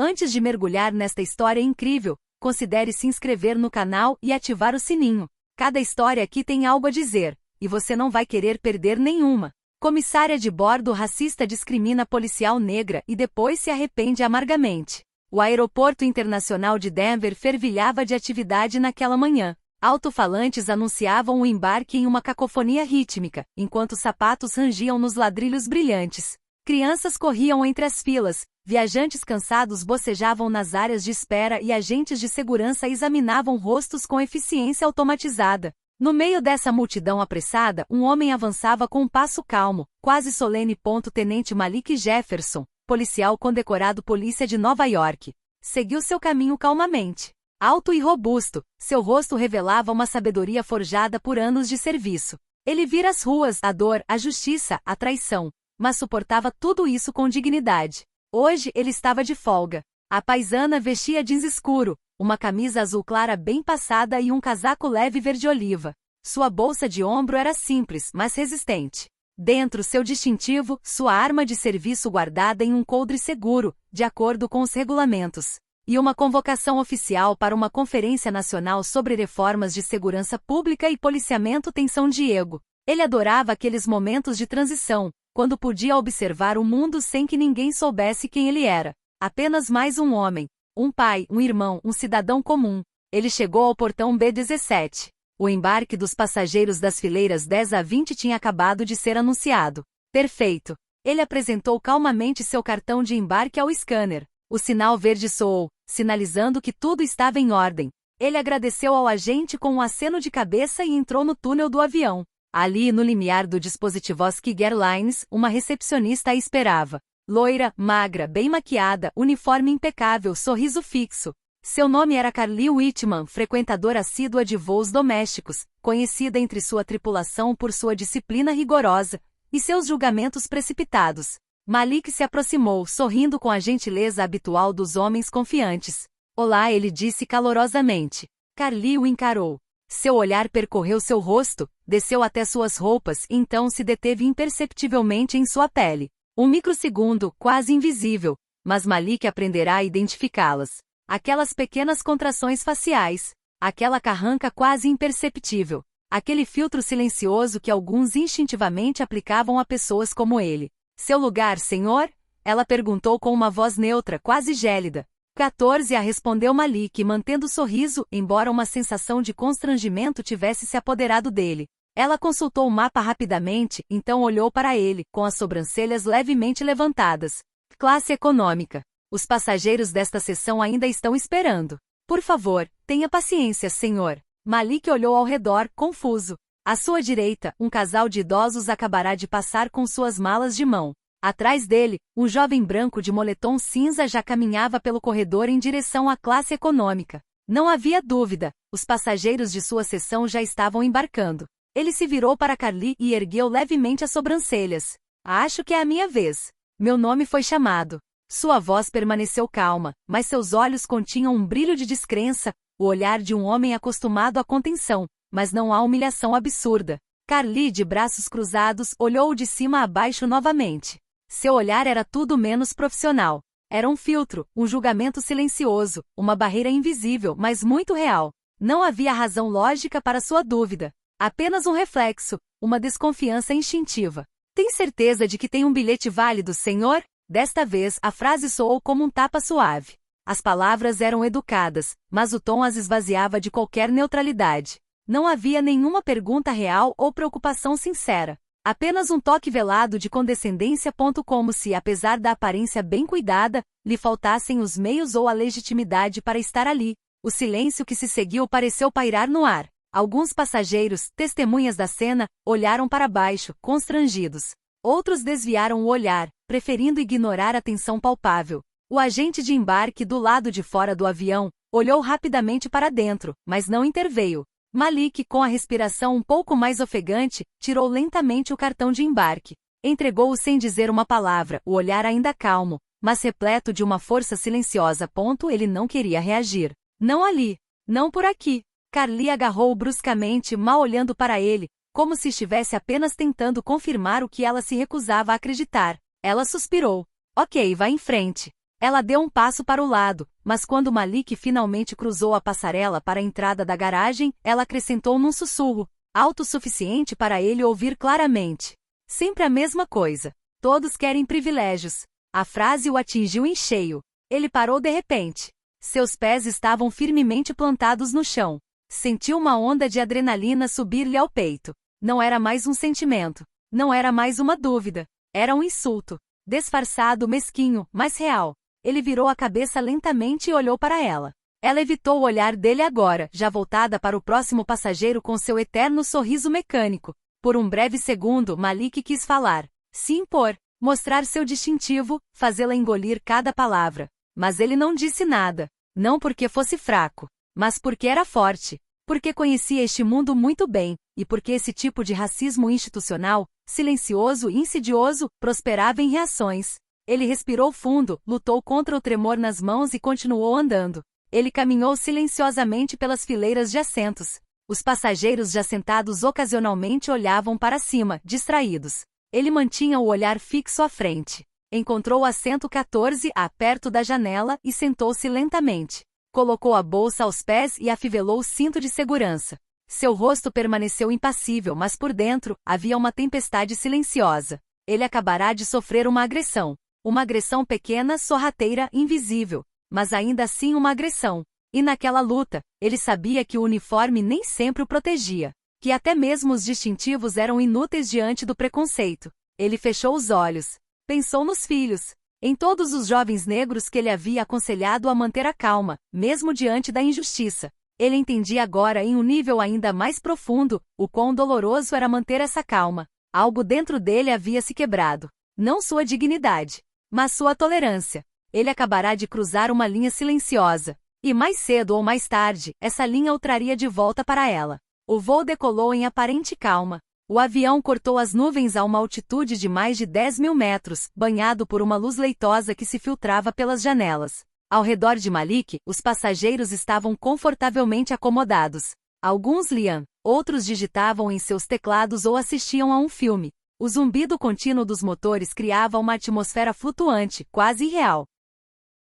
Antes de mergulhar nesta história incrível, considere se inscrever no canal e ativar o sininho. Cada história aqui tem algo a dizer, e você não vai querer perder nenhuma. Comissária de bordo racista discrimina policial negra e depois se arrepende amargamente. O aeroporto internacional de Denver fervilhava de atividade naquela manhã. Alto-falantes anunciavam o embarque em uma cacofonia rítmica, enquanto sapatos rangiam nos ladrilhos brilhantes. Crianças corriam entre as filas, viajantes cansados bocejavam nas áreas de espera e agentes de segurança examinavam rostos com eficiência automatizada. No meio dessa multidão apressada, um homem avançava com um passo calmo, quase solene. Tenente Malik Jefferson, policial condecorado Polícia de Nova York, seguiu seu caminho calmamente. Alto e robusto, seu rosto revelava uma sabedoria forjada por anos de serviço. Ele vira as ruas, a dor, a justiça, a traição, mas suportava tudo isso com dignidade. Hoje ele estava de folga. A paisana vestia jeans escuro, uma camisa azul clara bem passada e um casaco leve verde-oliva. Sua bolsa de ombro era simples, mas resistente. Dentro, seu distintivo, sua arma de serviço guardada em um coldre seguro, de acordo com os regulamentos. E uma convocação oficial para uma conferência nacional sobre reformas de segurança pública e policiamento em São Diego. Ele adorava aqueles momentos de transição, quando podia observar o mundo sem que ninguém soubesse quem ele era. Apenas mais um homem, um pai, um irmão, um cidadão comum. Ele chegou ao portão B-17. O embarque dos passageiros das fileiras 10 a 20 tinha acabado de ser anunciado. Perfeito. Ele apresentou calmamente seu cartão de embarque ao scanner. O sinal verde soou, sinalizando que tudo estava em ordem. Ele agradeceu ao agente com um aceno de cabeça e entrou no túnel do avião. Ali, no limiar do dispositivo Skill Airlines, uma recepcionista a esperava. Loira, magra, bem maquiada, uniforme impecável, sorriso fixo. Seu nome era Carly Whitman, frequentadora assídua de voos domésticos, conhecida entre sua tripulação por sua disciplina rigorosa e seus julgamentos precipitados. Malik se aproximou, sorrindo com a gentileza habitual dos homens confiantes. Olá, ele disse calorosamente. Carly o encarou. Seu olhar percorreu seu rosto, desceu até suas roupas e então se deteve imperceptivelmente em sua pele. Um microsegundo, quase invisível, mas Malik aprenderá a identificá-las. Aquelas pequenas contrações faciais, aquela carranca quase imperceptível, aquele filtro silencioso que alguns instintivamente aplicavam a pessoas como ele. Seu lugar, senhor? Ela perguntou com uma voz neutra, quase gélida. 14 a respondeu Malik, mantendo o sorriso, embora uma sensação de constrangimento tivesse se apoderado dele. Ela consultou o mapa rapidamente, então olhou para ele, com as sobrancelhas levemente levantadas. Classe econômica. Os passageiros desta seção ainda estão esperando. Por favor, tenha paciência, senhor. Malik olhou ao redor, confuso. À sua direita, um casal de idosos acabará de passar com suas malas de mão. Atrás dele, um jovem branco de moletom cinza já caminhava pelo corredor em direção à classe econômica. Não havia dúvida, os passageiros de sua seção já estavam embarcando. Ele se virou para Carly e ergueu levemente as sobrancelhas. Acho que é a minha vez. Meu nome foi chamado. Sua voz permaneceu calma, mas seus olhos continham um brilho de descrença, o olhar de um homem acostumado à contenção, mas não à humilhação absurda. Carly, de braços cruzados, olhou de cima a baixo novamente. Seu olhar era tudo menos profissional. Era um filtro, um julgamento silencioso, uma barreira invisível, mas muito real. Não havia razão lógica para sua dúvida. Apenas um reflexo, uma desconfiança instintiva. Tem certeza de que tem um bilhete válido, senhor? Desta vez, a frase soou como um tapa suave. As palavras eram educadas, mas o tom as esvaziava de qualquer neutralidade. Não havia nenhuma pergunta real ou preocupação sincera. Apenas um toque velado de condescendência. Como se, apesar da aparência bem cuidada, lhe faltassem os meios ou a legitimidade para estar ali. O silêncio que se seguiu pareceu pairar no ar. Alguns passageiros, testemunhas da cena, olharam para baixo, constrangidos. Outros desviaram o olhar, preferindo ignorar a tensão palpável. O agente de embarque do lado de fora do avião olhou rapidamente para dentro, mas não interveio. Malik, com a respiração um pouco mais ofegante, tirou lentamente o cartão de embarque. Entregou-o sem dizer uma palavra, o olhar ainda calmo, mas repleto de uma força silenciosa. Ele não queria reagir. Não ali. Não por aqui. Carly agarrou-o bruscamente, mal olhando para ele, como se estivesse apenas tentando confirmar o que ela se recusava a acreditar. Ela suspirou. Ok, vá em frente. Ela deu um passo para o lado, mas quando Malik finalmente cruzou a passarela para a entrada da garagem, ela acrescentou num sussurro, alto o suficiente para ele ouvir claramente. Sempre a mesma coisa. Todos querem privilégios. A frase o atingiu em cheio. Ele parou de repente. Seus pés estavam firmemente plantados no chão. Sentiu uma onda de adrenalina subir-lhe ao peito. Não era mais um sentimento. Não era mais uma dúvida. Era um insulto. Disfarçado, mesquinho, mas real. Ele virou a cabeça lentamente e olhou para ela. Ela evitou o olhar dele agora, já voltada para o próximo passageiro com seu eterno sorriso mecânico. Por um breve segundo, Malik quis falar, se impor, mostrar seu distintivo, fazê-la engolir cada palavra. Mas ele não disse nada. Não porque fosse fraco, mas porque era forte. Porque conhecia este mundo muito bem, e porque esse tipo de racismo institucional, silencioso e insidioso, prosperava em reações. Ele respirou fundo, lutou contra o tremor nas mãos e continuou andando. Ele caminhou silenciosamente pelas fileiras de assentos. Os passageiros já sentados ocasionalmente olhavam para cima, distraídos. Ele mantinha o olhar fixo à frente. Encontrou o assento 14A perto da janela e sentou-se lentamente. Colocou a bolsa aos pés e afivelou o cinto de segurança. Seu rosto permaneceu impassível, mas por dentro havia uma tempestade silenciosa. Ele acabará de sofrer uma agressão. Uma agressão pequena, sorrateira, invisível. Mas ainda assim uma agressão. E naquela luta, ele sabia que o uniforme nem sempre o protegia. Que até mesmo os distintivos eram inúteis diante do preconceito. Ele fechou os olhos. Pensou nos filhos. Em todos os jovens negros que ele havia aconselhado a manter a calma, mesmo diante da injustiça. Ele entendia agora em um nível ainda mais profundo, o quão doloroso era manter essa calma. Algo dentro dele havia se quebrado. Não sua dignidade, mas sua tolerância. Ele acabará de cruzar uma linha silenciosa. E mais cedo ou mais tarde, essa linha o traria de volta para ela. O voo decolou em aparente calma. O avião cortou as nuvens a uma altitude de mais de 10.000 metros, banhado por uma luz leitosa que se filtrava pelas janelas. Ao redor de Malik, os passageiros estavam confortavelmente acomodados. Alguns liam, outros digitavam em seus teclados ou assistiam a um filme. O zumbido contínuo dos motores criava uma atmosfera flutuante, quase irreal.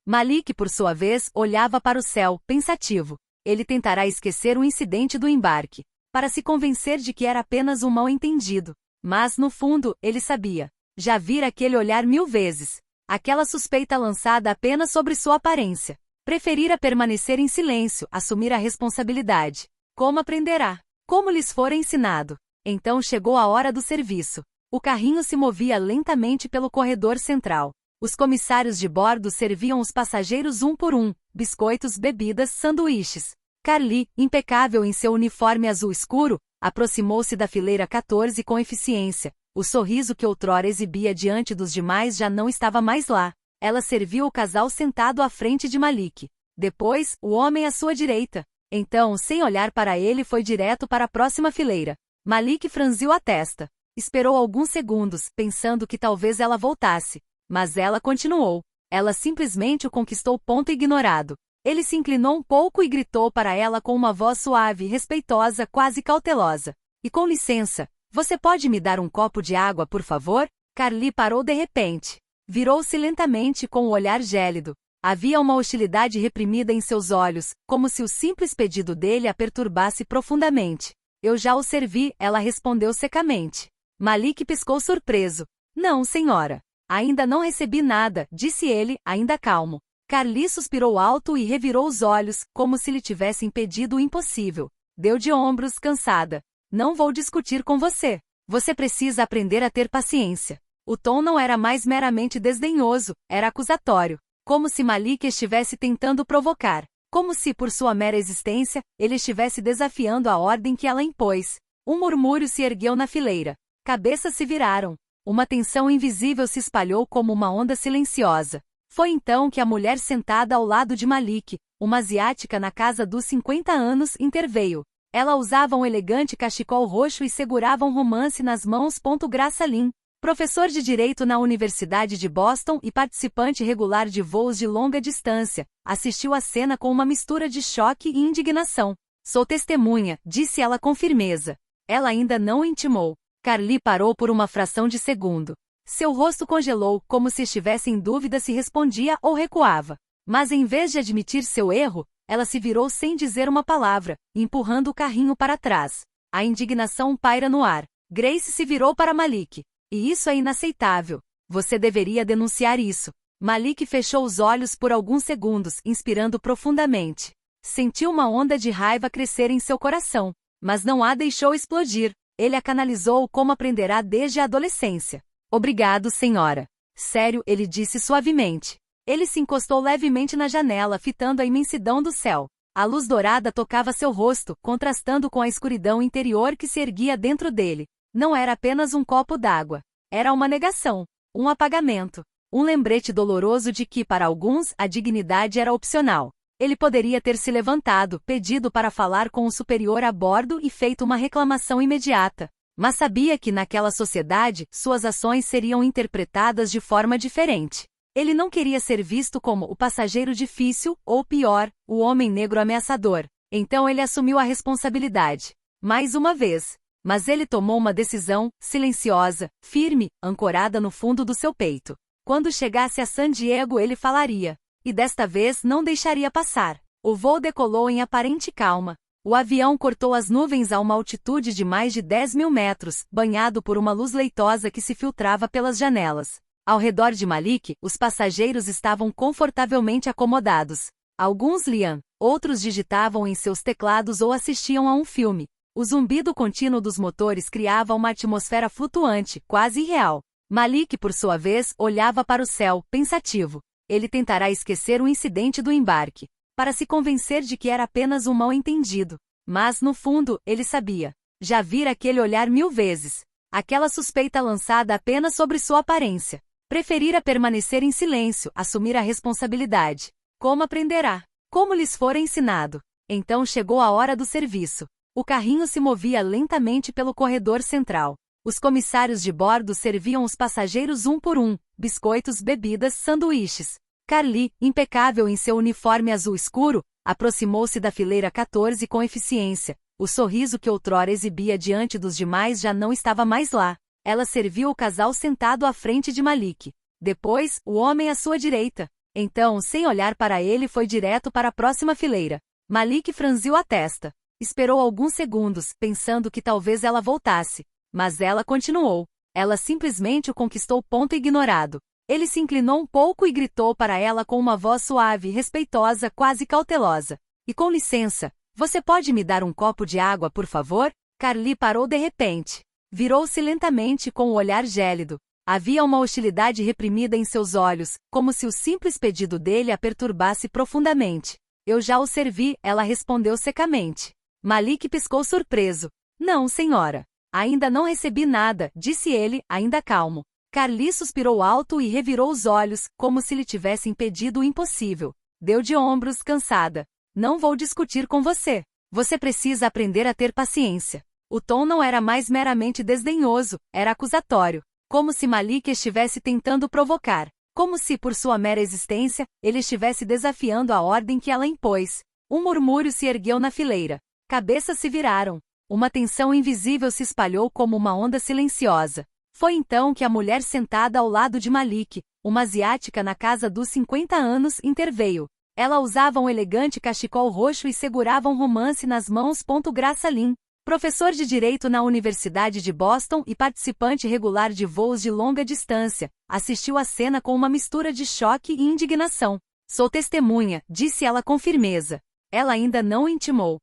Malik, por sua vez, olhava para o céu, pensativo. Ele tentará esquecer o incidente do embarque, para se convencer de que era apenas um mal-entendido. Mas, no fundo, ele sabia. Já vira aquele olhar 1000 vezes. Aquela suspeita lançada apenas sobre sua aparência. Preferira permanecer em silêncio, assumir a responsabilidade. Como aprenderá? Como lhes fora ensinado? Então chegou a hora do serviço. O carrinho se movia lentamente pelo corredor central. Os comissários de bordo serviam os passageiros um por um, biscoitos, bebidas, sanduíches. Carly, impecável em seu uniforme azul escuro, aproximou-se da fileira 14 com eficiência. O sorriso que outrora exibia diante dos demais já não estava mais lá. Ela serviu o casal sentado à frente de Malik. Depois, o homem à sua direita. Então, sem olhar para ele, foi direto para a próxima fileira. Malik franziu a testa. Esperou alguns segundos, pensando que talvez ela voltasse. Mas ela continuou. Ela simplesmente o conquistou. Ignorado. Ele se inclinou um pouco e gritou para ela com uma voz suave, respeitosa, quase cautelosa. E com licença, você pode me dar um copo de água, por favor? Carly parou de repente. Virou-se lentamente com o olhar gélido. Havia uma hostilidade reprimida em seus olhos, como se o simples pedido dele a perturbasse profundamente. Eu já o servi, ela respondeu secamente. Malik piscou surpreso. Não, senhora. Ainda não recebi nada, disse ele, ainda calmo. Carly suspirou alto e revirou os olhos, como se lhe tivessem pedido o impossível. Deu de ombros, cansada. Não vou discutir com você. Você precisa aprender a ter paciência. O tom não era mais meramente desdenhoso, era acusatório. Como se Malik estivesse tentando provocar. Como se, por sua mera existência, ele estivesse desafiando a ordem que ela impôs. Um murmúrio se ergueu na fileira. Cabeças se viraram. Uma tensão invisível se espalhou como uma onda silenciosa. Foi então que a mulher sentada ao lado de Malik, uma asiática na casa dos 50 anos, interveio. Ela usava um elegante cachecol roxo e segurava um romance nas mãos. Graça Lin, professor de Direito na Universidade de Boston e participante regular de voos de longa distância, assistiu à cena com uma mistura de choque e indignação. Sou testemunha, disse ela com firmeza. Ela ainda não o intimou. Carly parou por uma fração de segundo. Seu rosto congelou, como se estivesse em dúvida se respondia ou recuava. Mas em vez de admitir seu erro, ela se virou sem dizer uma palavra, empurrando o carrinho para trás. A indignação paira no ar. Grace se virou para Malik. E isso é inaceitável. Você deveria denunciar isso. Malik fechou os olhos por alguns segundos, inspirando profundamente. Sentiu uma onda de raiva crescer em seu coração, mas não a deixou explodir. Ele a canalizou como aprenderá desde a adolescência. Obrigado, senhora. Sério, ele disse suavemente. Ele se encostou levemente na janela, fitando a imensidão do céu. A luz dourada tocava seu rosto, contrastando com a escuridão interior que se erguia dentro dele. Não era apenas um copo d'água. Era uma negação, um apagamento, um lembrete doloroso de que, para alguns, a dignidade era opcional. Ele poderia ter se levantado, pedido para falar com o superior a bordo e feito uma reclamação imediata. Mas sabia que naquela sociedade, suas ações seriam interpretadas de forma diferente. Ele não queria ser visto como o passageiro difícil, ou pior, o homem negro ameaçador. Então ele assumiu a responsabilidade. Mais uma vez. Mas ele tomou uma decisão, silenciosa, firme, ancorada no fundo do seu peito. Quando chegasse a San Diego ele falaria. E desta vez não deixaria passar. O voo decolou em aparente calma. O avião cortou as nuvens a uma altitude de mais de 10.000 metros, banhado por uma luz leitosa que se filtrava pelas janelas. Ao redor de Malik, os passageiros estavam confortavelmente acomodados. Alguns liam, outros digitavam em seus teclados ou assistiam a um filme. O zumbido contínuo dos motores criava uma atmosfera flutuante, quase irreal. Malik, por sua vez, olhava para o céu, pensativo. Ele tentará esquecer o incidente do embarque, para se convencer de que era apenas um mal-entendido. Mas, no fundo, ele sabia. Já vira aquele olhar 1000 vezes. Aquela suspeita lançada apenas sobre sua aparência. Preferira permanecer em silêncio, assumir a responsabilidade. Como aprenderá? Como lhes fora ensinado. Então chegou a hora do serviço. O carrinho se movia lentamente pelo corredor central. Os comissários de bordo serviam os passageiros um por um, biscoitos, bebidas, sanduíches. Carly, impecável em seu uniforme azul escuro, aproximou-se da fileira 14 com eficiência. O sorriso que outrora exibia diante dos demais já não estava mais lá. Ela serviu o casal sentado à frente de Malik. Depois, o homem à sua direita. Então, sem olhar para ele, foi direto para a próxima fileira. Malik franziu a testa. Esperou alguns segundos, pensando que talvez ela voltasse. Mas ela continuou. Ela simplesmente o conquistou ponto ignorado. Ele se inclinou um pouco e gritou para ela com uma voz suave, respeitosa, quase cautelosa. E com licença, você pode me dar um copo de água, por favor? Carly parou de repente. Virou-se lentamente com o olhar gélido. Havia uma hostilidade reprimida em seus olhos, como se o simples pedido dele a perturbasse profundamente. Eu já o servi, ela respondeu secamente. Malik piscou surpreso. Não, senhora. Ainda não recebi nada, disse ele, ainda calmo. Carly suspirou alto e revirou os olhos, como se lhe tivessem pedido o impossível. Deu de ombros, cansada. Não vou discutir com você. Você precisa aprender a ter paciência. O tom não era mais meramente desdenhoso, era acusatório. Como se Malik estivesse tentando provocar. Como se, por sua mera existência, ele estivesse desafiando a ordem que ela impôs. Um murmúrio se ergueu na fileira. Cabeças se viraram. Uma tensão invisível se espalhou como uma onda silenciosa. Foi então que a mulher sentada ao lado de Malik, uma asiática na casa dos 50 anos, interveio. Ela usava um elegante cachecol roxo e segurava um romance nas mãos. Graça Lin, professor de Direito na Universidade de Boston e participante regular de voos de longa distância, assistiu à cena com uma mistura de choque e indignação. Sou testemunha, disse ela com firmeza. Ela ainda não o intimou.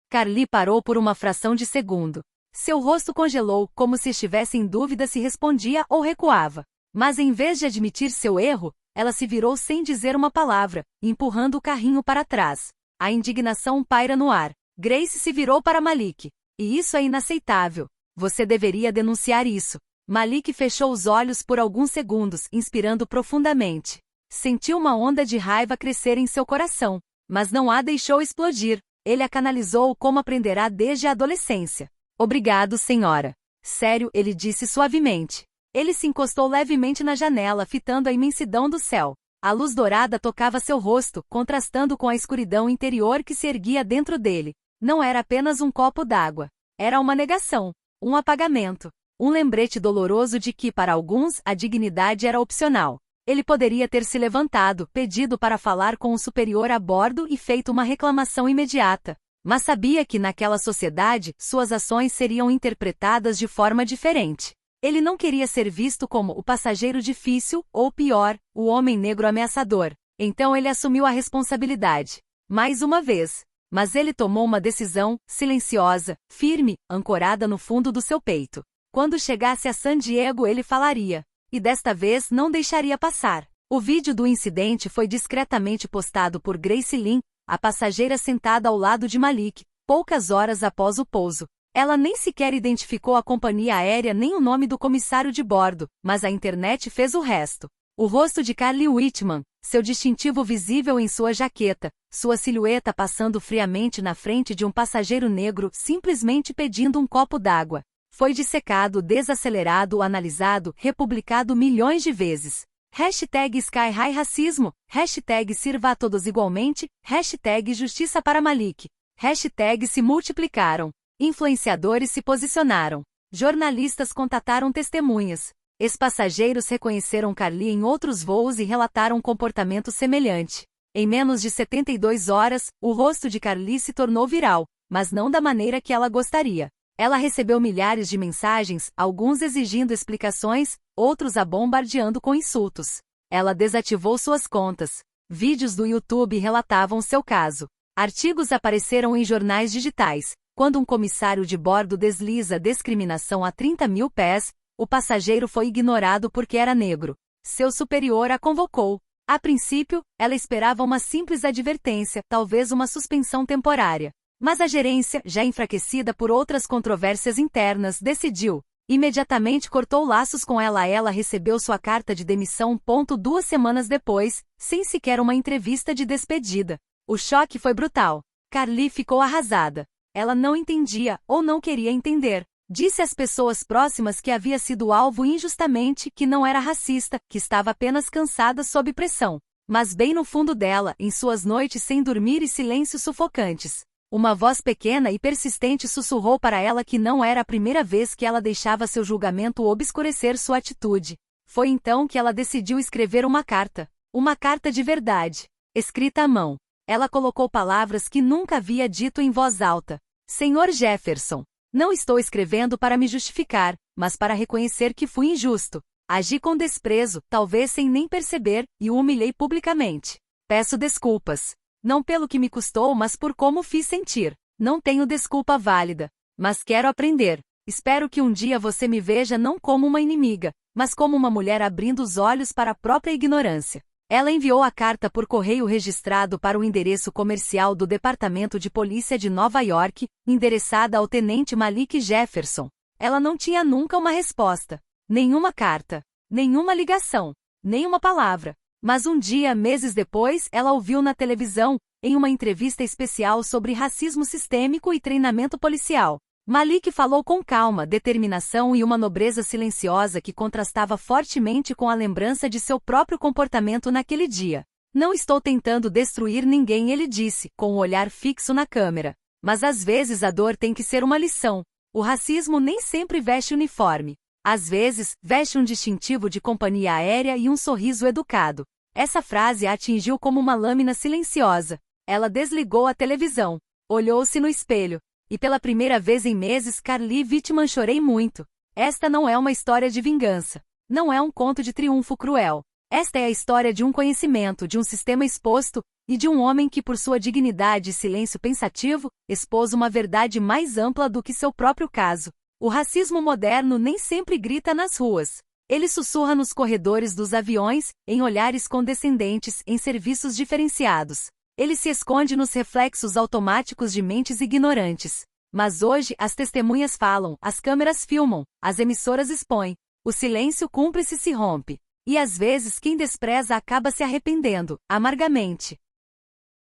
Carly parou por uma fração de segundo. Seu rosto congelou, como se estivesse em dúvida se respondia ou recuava. Mas em vez de admitir seu erro, ela se virou sem dizer uma palavra, empurrando o carrinho para trás. A indignação paira no ar. Grace se virou para Malik. E isso é inaceitável. Você deveria denunciar isso. Malik fechou os olhos por alguns segundos, inspirando profundamente. Sentiu uma onda de raiva crescer em seu coração, mas não a deixou explodir. Ele a canalizou como aprenderá desde a adolescência. Obrigado, senhora. Sério, ele disse suavemente. Ele se encostou levemente na janela, fitando a imensidão do céu. A luz dourada tocava seu rosto, contrastando com a escuridão interior que se erguia dentro dele. Não era apenas um copo d'água. Era uma negação, um apagamento, Um lembrete doloroso de que, para alguns, a dignidade era opcional. Ele poderia ter se levantado, pedido para falar com o superior a bordo e feito uma reclamação imediata. Mas sabia que naquela sociedade, suas ações seriam interpretadas de forma diferente. Ele não queria ser visto como o passageiro difícil, ou pior, o homem negro ameaçador. Então ele assumiu a responsabilidade. Mais uma vez. Mas ele tomou uma decisão, silenciosa, firme, ancorada no fundo do seu peito. Quando chegasse a San Diego ele falaria. E desta vez não deixaria passar. O vídeo do incidente foi discretamente postado por Grace Lynn, a passageira sentada ao lado de Malik, poucas horas após o pouso. Ela nem sequer identificou a companhia aérea nem o nome do comissário de bordo, mas a internet fez o resto. O rosto de Carly Whitman, seu distintivo visível em sua jaqueta, sua silhueta passando friamente na frente de um passageiro negro simplesmente pedindo um copo d'água. Foi dissecado, desacelerado, analisado, republicado milhões de vezes. Hashtag Sky High Racismo, hashtag Sirva a Todos Igualmente, hashtag Justiça para Malik. Hashtag se multiplicaram. Influenciadores se posicionaram. Jornalistas contataram testemunhas. Ex-passageiros reconheceram Carly em outros voos e relataram um comportamento semelhante. Em menos de 72 horas, o rosto de Carly se tornou viral, mas não da maneira que ela gostaria. Ela recebeu milhares de mensagens, alguns exigindo explicações, outros a bombardeando com insultos. Ela desativou suas contas. Vídeos do YouTube relatavam seu caso. Artigos apareceram em jornais digitais. Quando um comissário de bordo desliza discriminação a 30 mil pés, o passageiro foi ignorado porque era negro. Seu superior a convocou. A princípio, ela esperava uma simples advertência, talvez uma suspensão temporária. Mas a gerência, já enfraquecida por outras controvérsias internas, decidiu. Imediatamente cortou laços com ela. Ela recebeu sua carta de demissão. 2 semanas depois, sem sequer uma entrevista de despedida. O choque foi brutal. Carly ficou arrasada. Ela não entendia, ou não queria entender. Disse às pessoas próximas que havia sido alvo injustamente, que não era racista, que estava apenas cansada sob pressão. Mas bem no fundo dela, em suas noites sem dormir e silêncios sufocantes, uma voz pequena e persistente sussurrou para ela que não era a primeira vez que ela deixava seu julgamento obscurecer sua atitude. Foi então que ela decidiu escrever uma carta. Uma carta de verdade. Escrita à mão. Ela colocou palavras que nunca havia dito em voz alta. Senhor Jefferson, não estou escrevendo para me justificar, mas para reconhecer que fui injusto. Agi com desprezo, talvez sem nem perceber, e o humilhei publicamente. Peço desculpas. Não pelo que me custou, mas por como fiz sentir. Não tenho desculpa válida. Mas quero aprender. Espero que um dia você me veja não como uma inimiga, mas como uma mulher abrindo os olhos para a própria ignorância. Ela enviou a carta por correio registrado para o endereço comercial do Departamento de Polícia de Nova York, endereçada ao Tenente Malik Jefferson. Ela não tinha nunca uma resposta. Nenhuma carta. Nenhuma ligação. Nenhuma palavra. Mas um dia, meses depois, ela ouviu na televisão, em uma entrevista especial sobre racismo sistêmico e treinamento policial. Malik falou com calma, determinação e uma nobreza silenciosa que contrastava fortemente com a lembrança de seu próprio comportamento naquele dia. Não estou tentando destruir ninguém, ele disse, com o olhar fixo na câmera. Mas às vezes a dor tem que ser uma lição. O racismo nem sempre veste uniforme. Às vezes, veste um distintivo de companhia aérea e um sorriso educado. Essa frase a atingiu como uma lâmina silenciosa. Ela desligou a televisão. Olhou-se no espelho. E pela primeira vez em meses, Carly Whitman, chorei muito. Esta não é uma história de vingança. Não é um conto de triunfo cruel. Esta é a história de um conhecimento, de um sistema exposto, e de um homem que por sua dignidade e silêncio pensativo, expôs uma verdade mais ampla do que seu próprio caso. O racismo moderno nem sempre grita nas ruas. Ele sussurra nos corredores dos aviões, em olhares condescendentes, em serviços diferenciados. Ele se esconde nos reflexos automáticos de mentes ignorantes. Mas hoje as testemunhas falam, as câmeras filmam, as emissoras expõem. O silêncio cúmplice se rompe. E às vezes quem despreza acaba se arrependendo, amargamente.